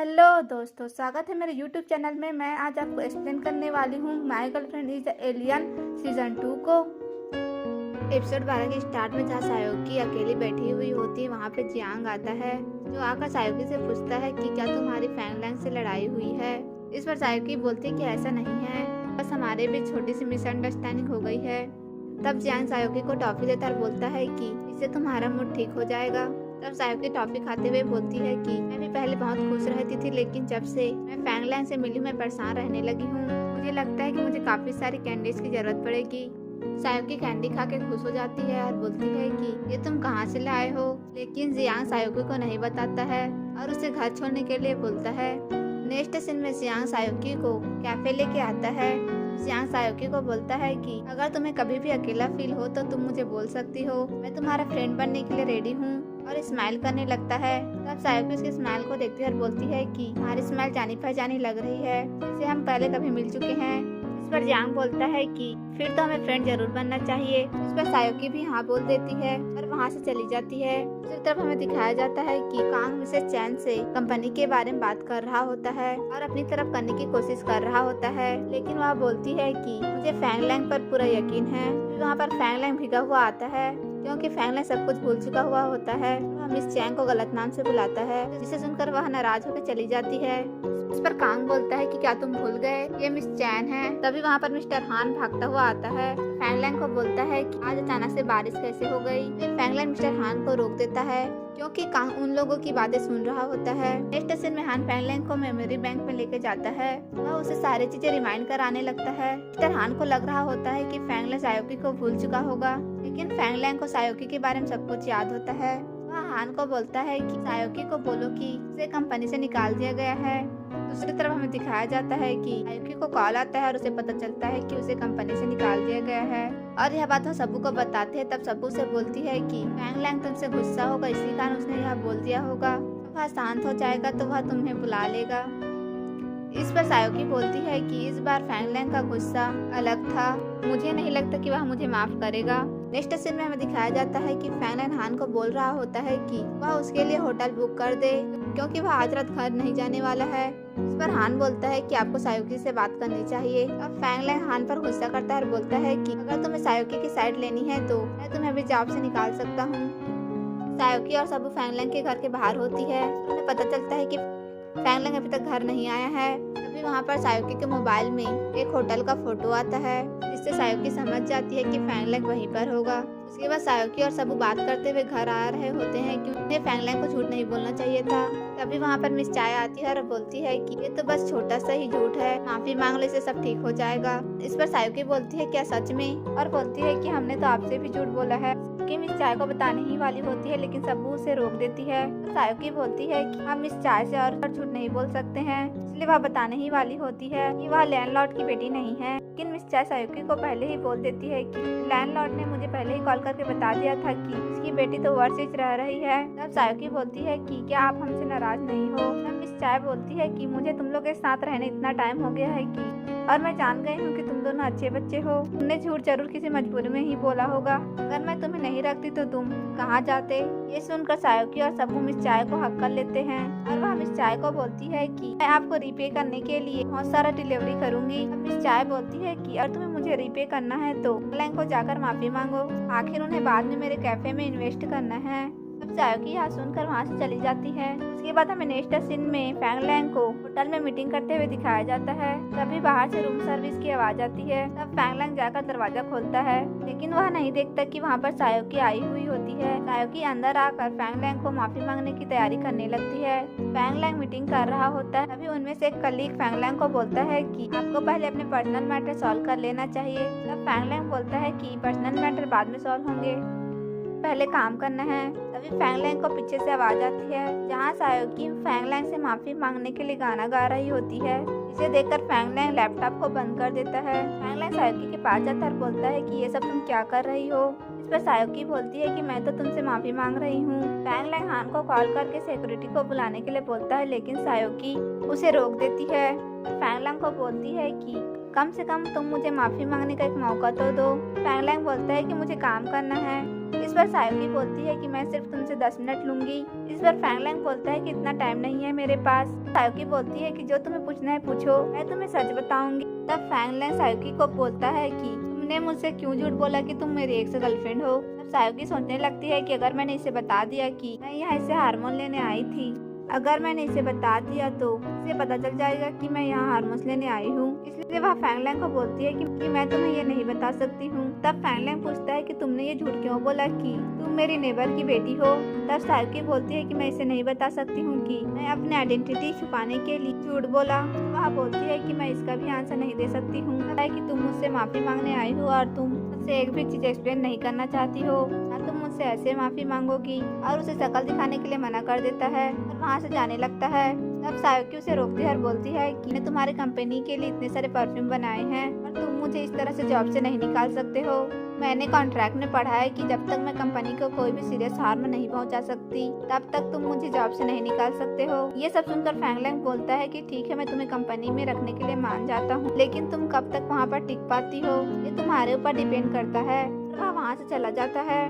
Hello दोस्तों, स्वागत है मेरे YouTube चैनल में। मैं आज आपको एक्सप्लेन करने वाली हूँ my girlfriend is the alien season 2 को। एपिसोड 12 के स्टार्ट में जहाँ सायोकी अकेली बैठी हुई होती है, वहाँ पे जियांग आता है जो आकर सायोकी से पूछता है कि क्या तुम्हारी फैंगलैंग से लड़ाई हुई है। इस पर सायोकी बोलती है कि ऐसा नहीं है, बस हमारे बीच छोटी सी मिसअंडरस्टैंडिंग हो गई है। तब जियांग सायोकी को टॉफी देता और बोलता है कि इससे तुम्हारा मूड ठीक हो जाएगा। तब सायोकी टॉफी खाते हुए बोलती है कि मैं भी पहले बहुत खुश रहती थी, लेकिन जब से मैं फैंगलैंग से मिली मैं परेशान रहने लगी हूँ। मुझे लगता है कि मुझे काफी सारी कैंडीज की जरूरत पड़ेगी। सायोकी कैंडी खा के खुश हो जाती है और बोलती है कि ये तुम कहाँ से लाए हो, लेकिन जियांग सायोकी को नहीं बताता है और उसे घर छोड़ने के लिए बोलता है। नेक्स्ट सीन में जियांग सायोकी को कैफे लेके आता है। जियांग सायोकी को बोलता है कि अगर तुम्हें कभी भी अकेला फील हो तो तुम मुझे बोल सकती हो, मैं तुम्हारा फ्रेंड बनने के लिए रेडी हूँ। और स्माइल करने लगता है। तब सायोकी उसकी स्माइल को देखती है और बोलती है कि हमारी स्माइल जानी पहचानी लग रही है, जैसे हम पहले कभी मिल चुके हैं। इस पर जियांग बोलता है कि फिर तो हमें फ्रेंड जरूर बनना चाहिए। इस पर सायोकी भी हाँ बोल देती है और वहाँ से चली जाती है। दूसरी तरफ हमें दिखाया जाता है कि कांग मिसेस चैन से कंपनी के बारे में बात कर रहा होता है और अपनी तरफ करने की कोशिश कर रहा होता है, लेकिन वह बोलती है कि मुझे फैंगलैंग पर पूरा यकीन है। वहाँ पर फैंगलैंग भीगा हुआ आता है क्योंकि फैंगलैंग सब कुछ भूल चुका हुआ होता है। वह मिस चैंग को गलत नाम से बुलाता है, जिसे सुनकर वह नाराज होकर चली जाती है। इस पर कांग बोलता है कि क्या तुम भूल गए, ये मिस चैन है। तभी वहाँ पर मिस्टर हान भागता हुआ आता है। फैंगलैंग को बोलता है कि आज अचानक से बारिश कैसे हो गई। फैंगलैंग मिस्टर हान को रोक देता है क्योंकि कांग उन लोगों की बातें सुन रहा होता है। नेक्स्ट सीन में हान फैंगलैंग को मेमोरी बैंक में लेके जाता है। वह उसे सारी चीजें रिमाइंड कराने लगता है। मिस्टर हान को लग रहा होता है कि फैंगलैंग सायोकी को भूल चुका होगा, लेकिन फैंगलैंग को सायोकी के बारे में सब कुछ याद होता है। वह हान को बोलता है कि सायोकी को बोलो कि उसे कंपनी से निकाल दिया गया है। दूसरी तरफ हमें दिखाया जाता है कि सायोकी को कॉल आता है और उसे पता चलता है कि उसे कंपनी से निकाल दिया गया है और यह बात वह सबू को बताते हैं। तब सबू से बोलती है कि फैंगलैंग तुमसे गुस्सा होगा, इसी कारण उसने यह बोल दिया होगा। वह शांत हो जाएगा तो वह तुम्हें बुला लेगा। इस पर सायोकी बोलती है कि इस बार फैंगलैंग का गुस्सा अलग था, मुझे नहीं लगता कि वह मुझे माफ करेगा। नेक्स्ट सीन में हमें दिखाया जाता है कि फैंगलैंग हान को बोल रहा होता है कि वह उसके लिए होटल बुक कर दे क्योंकि वह आज रात घर नहीं जाने वाला है। इस पर हान बोलता है कि आपको सायोकी से बात करनी चाहिए। अब फैंगलैंग हान पर गुस्सा करता है और बोलता है कि अगर तुम्हें सायोकी की साइड लेनी है तो मैं तुम्हें अभी जॉब से निकाल सकता हूँ। सायोकी और सबू फैंगलैंग के घर के बाहर होती है। उन्हें पता चलता है कि फैंगलैंग अभी तक घर नहीं आया है। तभी वहाँ पर सायोकी के मोबाइल में एक होटल का फोटो आता है, जिससे सायोकी समझ जाती है कि फैंगलैंग वहीं पर होगा। उसके बाद सायोकी और सबू बात करते हुए घर आ रहे होते हैं कि उन्हें फैंगलैंग को झूठ नहीं बोलना चाहिए था। तभी वहाँ पर मिस चाय आती है और बोलती है कि ये तो बस छोटा सा ही झूठ है, माफी मांग लो, इससे सब ठीक हो जाएगा। इस पर सायोकी बोलती है क्या सच में, और बोलती है कि हमने तो आपसे भी झूठ बोला है। कि मिस चाय को बताने ही वाली होती है, लेकिन सबू उसे रोक देती है। तो सायोकी बोलती है कि हम मिस चाय से और झूठ नहीं बोल सकते हैं, इसलिए वह बताने ही वाली होती है कि वह लैंडलॉर्ड की बेटी नहीं है। लेकिन मिस चाय सायोकी को पहले ही बोल देती है कि लैंडलॉर्ड ने मुझे पहले ही कॉल करके बता दिया था कि उसकी बेटी तो ओवरसीज रह रही है। तब सायोकी बोलती है कि क्या आप हमसे नाराज नहीं हो। तब मिस चाय बोलती है कि मुझे तुम लोग के साथ रहने इतना टाइम हो गया है कि और मैं जान गई हूँ कि तुम दोनों अच्छे बच्चे हो। तुमने झूठ जरूर किसी मजबूरी में ही बोला होगा, अगर मैं तुम्हें नहीं रखती तो तुम कहाँ जाते। ये सुनकर सायोकी और सबू मिस चाय को हक कर लेते हैं और वह मिस चाय को बोलती है कि मैं आपको रीपे करने के लिए बहुत सारा डिलीवरी करूंगी। मिस चाय बोलती है कि अगर तुम्हें मुझे रीपे करना है तो फैंगलैंग को जाकर माफी मांगो, आखिर उन्हें बाद में मेरे कैफे में इन्वेस्ट करना है। तब सायोकी यह सुनकर वहाँ से चली जाती है। उसके बाद हमें नेक्स्ट सीन में फैंगलैंग को होटल में मीटिंग करते हुए दिखाया जाता है। तभी बाहर से रूम सर्विस की आवाज आती है। तब फैंगलैंग जाकर दरवाजा खोलता है, लेकिन वह नहीं देखता कि वहाँ पर सायोकी आई हुई होती है। सायोकी अंदर आकर फैंगलैंग को माफी मांगने की तैयारी करने लगती है। फैंगलैंग मीटिंग कर रहा होता है। तभी उनमें से एक कलीग फैंगलैंग को बोलता है कि आपको पहले अपने पर्सनल मैटर सॉल्व कर लेना चाहिए। तब फैंगलैंग बोलता है कि पर्सनल मैटर बाद में सॉल्व होंगे, पहले काम करना है। तभी फैंगलैंग को पीछे से आवाज आती है, जहाँ सायोकी फैंगलैंग से माफी मांगने के लिए गाना गा रही होती है। इसे देखकर फैंगलैंग लैपटॉप को बंद कर देता है। फैंगलैंग सायोकी के पास जाता है और बोलता है कि ये सब तुम क्या कर रही हो। इस पर सायोकी बोलती है कि मैं तो तुमसे माफी मांग रही हूँ। फैंगलैंग हान को कॉल करके सिक्योरिटी को बुलाने के लिए बोलता है, लेकिन सायोकी उसे रोक देती है। फैंगलैंग को बोलती है कि कम से कम तुम मुझे माफी मांगने का एक मौका तो दो। फैंगलैंग बोलता है कि मुझे काम करना है। इस इस पर सायोकी बोलती है कि मैं सिर्फ तुमसे 10 मिनट लूंगी। इस पर फैंगलैंग बोलता है कि इतना टाइम नहीं है मेरे पास। सायोकी बोलती है कि जो तुम्हें पूछना है पूछो, मैं तुम्हें सच बताऊंगी। तब फैंगलैंग सायोकी को बोलता है कि तुमने मुझसे क्यों झूठ बोला कि तुम मेरी एक्स गर्लफ्रेंड हो। तब सायोकी सोचने लगती है कि अगर मैंने इसे बता दिया कि मैं यहाँ इसे हार्मोन लेने आई थी, अगर मैंने इसे बता दिया तो इसे पता चल जाएगा कि मैं यहाँ हार्मोन्स लेने आई हूँ। इसलिए वह फैंगलैंग को बोलती है कि मैं तुम्हें ये नहीं बता सकती हूँ। तब फैंगलैंग पूछता है कि तुमने ये झूठ क्यों बोला कि तुम मेरी नेबर की बेटी हो। तब सायोकी बोलती है कि मैं इसे नहीं बता सकती हूँ कि मैं अपनी आइडेंटिटी छुपाने के लिए झूठ बोला। वह बोलती है कि मैं इसका भी आंसर नहीं दे सकती हूँ कि तुम मुझसे माफी मांगने आई हो और तुम मुझसे एक भी चीज एक्सप्लेन नहीं करना चाहती हो। तुम मुझसे ऐसे माफी मांगोगी और उसे शक्ल दिखाने के लिए मना कर देता है और वहाँ से जाने लगता है। तब सायोकी उसे रोकती है और बोलती है कि मैंने तुम्हारे कंपनी के लिए इतने सारे परफ्यूम बनाए हैं और तुम मुझे इस तरह से जॉब से नहीं निकाल सकते हो। मैंने कॉन्ट्रैक्ट में पढ़ा है कि जब तक मैं कंपनी को कोई भी सीरियस हार्म नहीं पहुंचा सकती तब तक तुम मुझे जॉब से नहीं निकाल सकते हो। ये सब सुनकर फैंगलैंग बोलता है कि ठीक है, मैं तुम्हें कंपनी में रखने के लिए मान जाता हूँ, लेकिन तुम कब तक वहाँ पर टिक पाती हो ये तुम्हारे ऊपर डिपेंड करता है। वह वहाँ से चला जाता है।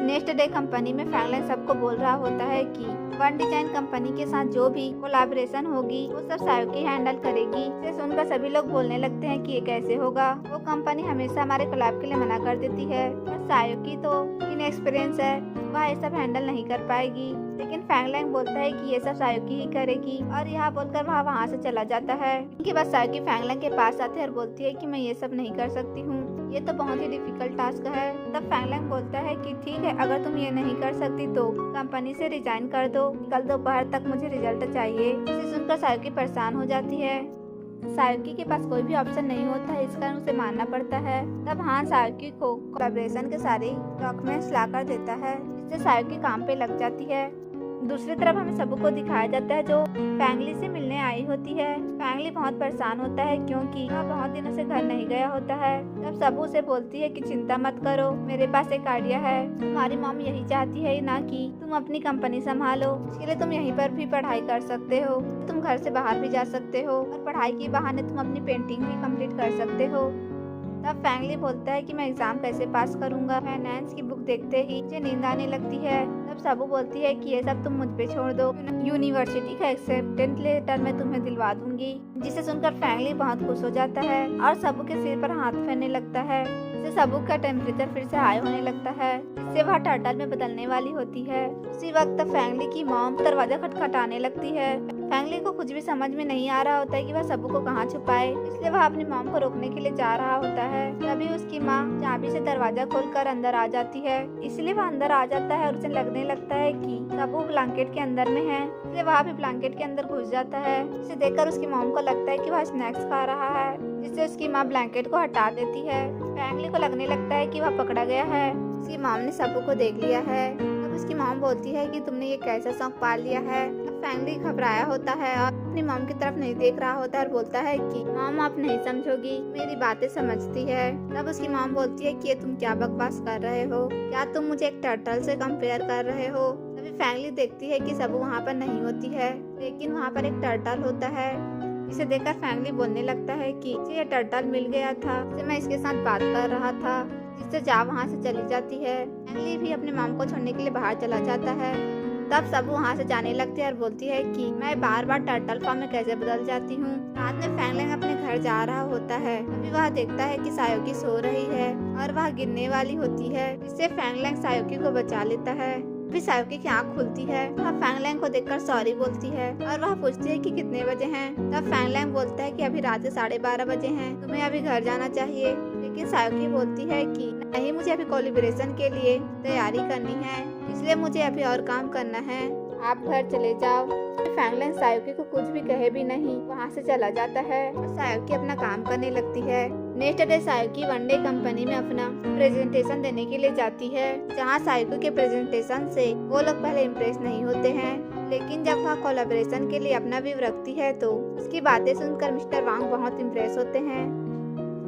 नेक्स्ट डे कंपनी में फैंगलैंग सबको बोल रहा होता है कि वन डिजाइन कंपनी के साथ जो भी कोलैबोरेशन होगी वो सब सायोकी हैंडल करेगी। इसे सुनकर सभी लोग बोलने लगते हैं कि ये कैसे होगा, वो कंपनी हमेशा हमारे कोलैब के लिए मना कर देती है और सायोकी तो इनएक्सपीरियंस है, वह ये सब हैंडल नहीं कर पाएगी। लेकिन फैंगलैंग बोलता है कि ये सब सायोकी ही करेगी और यह बोलकर वह वहाँ से चला जाता है। इनके बाद सायोकी फैंगलैंग के पास आते हैं और बोलती है कि मैं ये सब नहीं कर सकती हूँ, ये तो बहुत ही डिफिकल्ट टास्क है। तब फैंगलैंग बोलता है कि ठीक है, अगर तुम ये नहीं कर सकती तो कंपनी से रिजाइन कर दो, कल दोपहर तक मुझे रिजल्ट चाहिए। इसे सुनकर सायोकी परेशान हो जाती है। सायोकी के पास कोई भी ऑप्शन नहीं होता है, इस कारण उसे मानना पड़ता है। तब हाँ सायोकी को कोलैबोरेशन के सारे डॉक्यूमेंट्स ला कर देता है, जिससे सायोकी काम पे लग जाती है। दूसरी तरफ हमें सबू को दिखाया जाता है जो फैंगली से मिलने आई होती है। फैंगली बहुत परेशान होता है क्योंकि वह बहुत दिनों से घर नहीं गया होता है। तब सबू से बोलती है कि चिंता मत करो, मेरे पास एक आइडिया है। तुम्हारी मॉम यही चाहती है ना कि तुम अपनी कंपनी संभालो, इसके लिए तुम यहीं पर भी पढ़ाई कर सकते हो, तुम घर से बाहर भी जा सकते हो और पढ़ाई के बहाने तुम अपनी पेंटिंग भी कंप्लीट कर सकते हो। तब फैंगली बोलता है कि मैं एग्जाम कैसे पास करूंगा। फाइनेंस की बुक देखते ही मुझे नींद आने लगती है। तब सबू बोलती है कि ये सब तुम मुझ पे छोड़ दो, यूनिवर्सिटी का एक्सेप्टेंस लेटर मैं तुम्हें दिलवा दूंगी। जिसे सुनकर फैंगली बहुत खुश हो जाता है और सबू के सिर पर हाथ फेरने लगता है। इससे सबू का टेम्परेचर फिर से हाई होने लगता है, इससे वह टर्टल में बदलने वाली होती है। उसी वक्त फैंगली की मॉम दरवाजा खटखटाने लगती है। फैंगली को कुछ भी समझ में नहीं आ रहा होता है कि वह सबू को कहाँ छुपाए, इसलिए वह अपनी मॉम को रोकने के लिए जा रहा होता है। तभी उसकी माँ चाबी से दरवाजा खोलकर अंदर आ जाती है, इसलिए वह अंदर आ जाता है और उसे लगने लगता है कि सबू ब्लैंकेट के अंदर में है, इसलिए वह भी ब्लैंकेट के अंदर घुस जाता है। इसे देखकर उसकी मॉम को लगता है कि वह स्नैक्स खा रहा है, जिससे उसकी माँ ब्लैंकेट को हटा देती है। फैंगली को लगने लगता है कि वह पकड़ा गया है, उसकी मॉम ने सबू को देख लिया है। तब उसकी मॉम बोलती है कि तुमने ये कैसा शौक पाल लिया है। फैंगली घबराया होता है और अपनी मॉम की तरफ नहीं देख रहा होता है और बोलता है कि मॉम आप नहीं समझोगी, मेरी बातें समझती है। तब उसकी मॉम बोलती है कि ये तुम क्या बकवास कर रहे हो, क्या तुम मुझे एक टर्टल से कंपेयर कर रहे हो। तभी फैंगली देखती है कि सबू वहाँ पर नहीं होती है, लेकिन वहाँ पर एक टर्टल होता है। इसे देखकर फैंगली बोलने लगता है कि ये टर्टल मिल गया था, इससे मैं इसके साथ बात कर रहा था, जिससे जा वहाँ से चली जाती है। फैंगली भी अपने मॉम को छोड़ने के लिए बाहर चला जाता है। तब सब वहाँ से जाने लगती है और बोलती है कि मैं बार बार टर्टल फॉर्म में कैसे बदल जाती हूँ। रात में फैंगलैंग अपने घर जा रहा होता है, तभी वह देखता है कि सायोकी सो रही है और वह गिरने वाली होती है, इससे फैंगलैंग सायोकी को बचा लेता है। फिर सायोकी की आँख खुलती है, वह फैंगलैंग को देखकर सॉरी बोलती है और वह पूछती है कि कितने बजे हैं। तब फैंगलैंग बोलता है कि अभी रात के 12:30 बजे हैं, तुम्हें अभी घर जाना चाहिए। लेकिन सायोकी बोलती है कि नहीं, मुझे अभी कोलैबोरेशन के लिए तैयारी करनी है, इसलिए मुझे अभी और काम करना है, आप घर चले जाओ। फैंगलैंग सायोकी को कुछ भी कहे भी नहीं वहाँ से चला जाता है और सायोकी अपना काम करने लगती है। नेक्स्ट डे सायोकी वनडे कंपनी में अपना प्रेजेंटेशन देने के लिए जाती है, जहाँ सायोकी के प्रेजेंटेशन से वो लोग पहले इम्प्रेस नहीं होते हैं, लेकिन जब वह कोलैबोरेशन के लिए अपना व्यू रखती है तो उसकी बातें सुनकर मिस्टर वांग बहुत इम्प्रेस होते हैं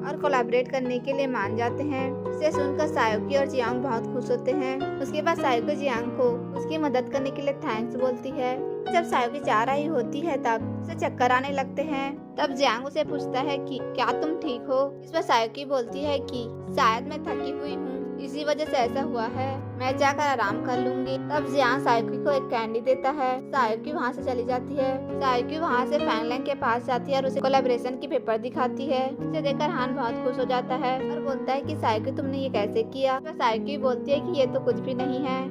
और कोलैबोरेट करने के लिए मान जाते हैं। इसे सुनकर सायोकी और जियांग बहुत खुश होते हैं। उसके बाद सायोकी जियांग को उसकी मदद करने के लिए थैंक्स बोलती है। जब सायोकी जा रही होती है तब उसे चक्कर आने लगते हैं। तब जियांग उसे पूछता है कि क्या तुम ठीक हो। इस पर सायोकी बोलती है कि शायद मैं थकी हुई हूँ, इसी वजह से ऐसा हुआ है। मैं जाकर आराम कर लूंगी। तब जियान सायुकी को एक कैंडी देता है। सायुकी वहाँ से चली जाती है। सायुकी वहाँ से फैंग लैंग के पास जाती है और उसे कोलैबोरेशन की पेपर दिखाती है। इसे देखकर हान बहुत खुश हो जाता है और बोलता है कि सायुकी तुमने ये कैसे किया। सायुकी बोलती है कि ये तो कुछ भी नहीं है,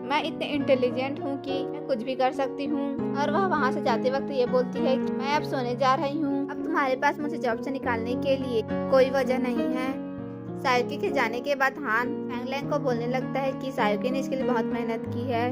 मैं इतने इंटेलिजेंट हूँ कि मैं कुछ भी कर सकती हूँ। और वह वहाँ से जाते वक्त ये बोलती है कि मैं अब सोने जा रही हूँ। अब तुम्हारे पास मुझे जॉब से निकालने के लिए कोई वजह नहीं है। सायुकी के जाने के बाद हान फैंग लैंग को बोलने लगता है कि सायुकी ने इसके लिए बहुत मेहनत की है।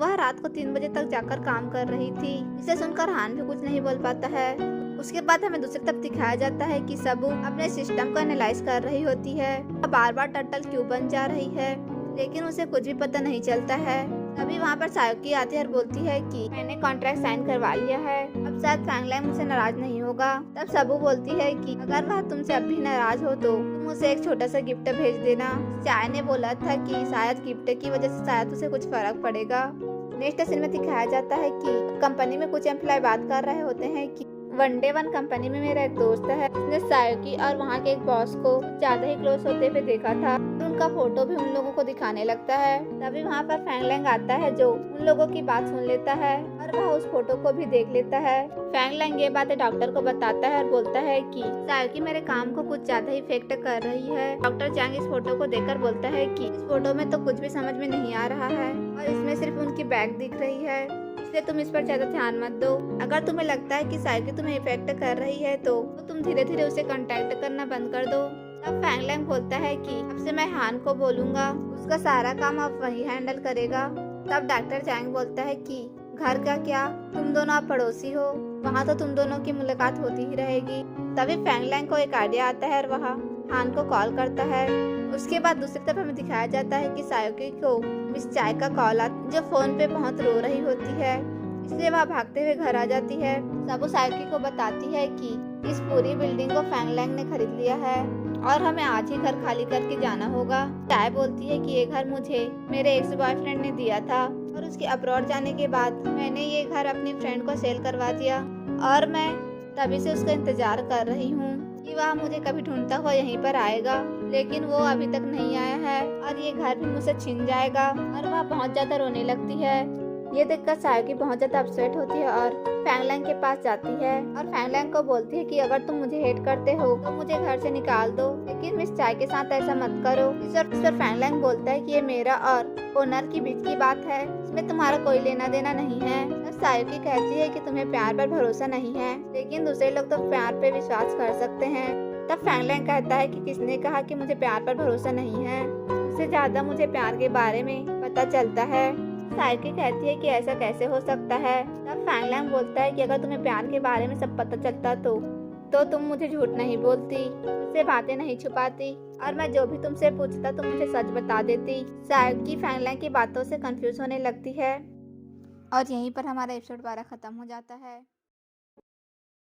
वह रात को 3 बजे तक जाकर काम कर रही थी। इसे सुनकर हान भी कुछ नहीं बोल पाता है। उसके बाद हमें दूसरी तरफ दिखाया जाता है कि सबू अपने सिस्टम को एनालाइज कर रही होती है। बार बार टर्टल क्यों बन जा रही है, लेकिन उसे कुछ भी पता नहीं चलता है। तभी वहाँ पर सायुकी आती है और बोलती है कि मैंने कॉन्ट्रैक्ट साइन करवा लिया है, अब शायद फैंग लैंग मुझसे नाराज नहीं होगा। तब सबू बोलती है कि अगर वह तुमसे अब भी नाराज हो तो तुम उसे एक छोटा सा गिफ्ट भेज देना। चाय ने बोला था कि शायद गिफ्ट की वजह से शायद उसे कुछ फर्क पड़ेगा। नेक्स्ट सीन में दिखाया जाता है कि कंपनी में कुछ एम्प्लॉय बात कर रहे होते हैं कि वनडे वन कंपनी में मेरा एक दोस्त है, उसने सायुकी और वहाँ के एक बॉस को ज्यादा ही क्लोज होते हुए देखा था। उनका फोटो भी उन लोगों को दिखाने लगता है। तभी वहाँ पर फैंग लैंग आता है जो उन लोगों की बात सुन लेता है और वह उस फोटो को भी देख लेता है। फैंग लैंग ये बातें डॉक्टर को बताता है और बोलता है कि सायुकी मेरे काम को कुछ ज्यादा ही इफेक्ट कर रही है। डॉक्टर चांग इस फोटो को देखकर बोलता है कि इस फोटो में तो कुछ भी समझ में नहीं आ रहा है और इसमें सिर्फ उनकी बैक दिख रही है, इसलिए तुम इस पर ज्यादा ध्यान मत दो। अगर तुम्हें लगता है कि सायुकी तुम्हें इफेक्ट कर रही है तो तुम धीरे धीरे उसे कांटेक्ट करना बंद कर दो। तब फैंग लैंग बोलता है कि अब से मैं हान को बोलूंगा, उसका सारा काम अब वही हैंडल करेगा। तब डॉक्टर चांग बोलता है कि घर का क्या, तुम दोनों आप पड़ोसी हो, वहाँ तो तुम दोनों की मुलाकात होती ही रहेगी। तभी फैंग लैंग को एक आइडिया आता है और वह हान को कॉल करता है। उसके बाद दूसरी तरफ हमें दिखाया जाता है कि सायुकी को मिस चाय का कॉल आता है जो फोन पे बहुत रो रही होती है, इसलिए वह भागते हुए घर आ जाती है। सबू सायुकी को बताती है कि इस पूरी बिल्डिंग को फैंग लैंग ने खरीद लिया है और हमें आज ही घर खाली करके जाना होगा। चाय बोलती है कि ये घर मुझे मेरे एक्स बॉयफ्रेंड ने दिया था और उसके अब्रॉड जाने के बाद मैंने ये घर अपनी फ्रेंड को सेल करवा दिया और मैं तभी से उसका इंतजार कर रही हूँ कि वह मुझे कभी ढूंढता हुआ यहीं पर आएगा, लेकिन वो अभी तक नहीं आया है और ये घर भी मुझसे छीन जाएगा। और वह बहुत ज्यादा रोने लगती है। ये देखकर सायुकी बहुत ज्यादा अपसेट होती है और फैंग लैंग के पास जाती है और फैंग लैंग को बोलती है कि अगर तुम मुझे हेट करते हो तो मुझे घर से निकाल दो, लेकिन मिस चाय के साथ ऐसा मत करो। इस पर फैंग लैंग बोलता है कि ये मेरा और ओनर के बीच की बात है, इसमें तुम्हारा कोई लेना देना नहीं है। तब सायुकी कहती है कि तुम्हें प्यार पर भरोसा नहीं है, लेकिन दूसरे लोग तो प्यार पे विश्वास कर सकते हैं। तब फैंग लैंग कहता है कि किसने कहा कि मुझे प्यार पर भरोसा नहीं है, उससे ज्यादा मुझे प्यार के बारे में पता चलता है। सायुकी कहती है कि ऐसा कैसे हो सकता है। तब फैंग लैंग बोलता है कि अगर तुम्हें प्यार के बारे में सब पता चलता तो तुम मुझे झूठ नहीं बोलती, मुझसे बातें नहीं छुपाती और मैं जो भी तुमसे पूछता तुम मुझे सच बता देती। सायुकी फैंग लैंग की बातों से कंफ्यूज होने लगती है और यहीं पर हमारा एपिसोड 12 खत्म हो जाता है।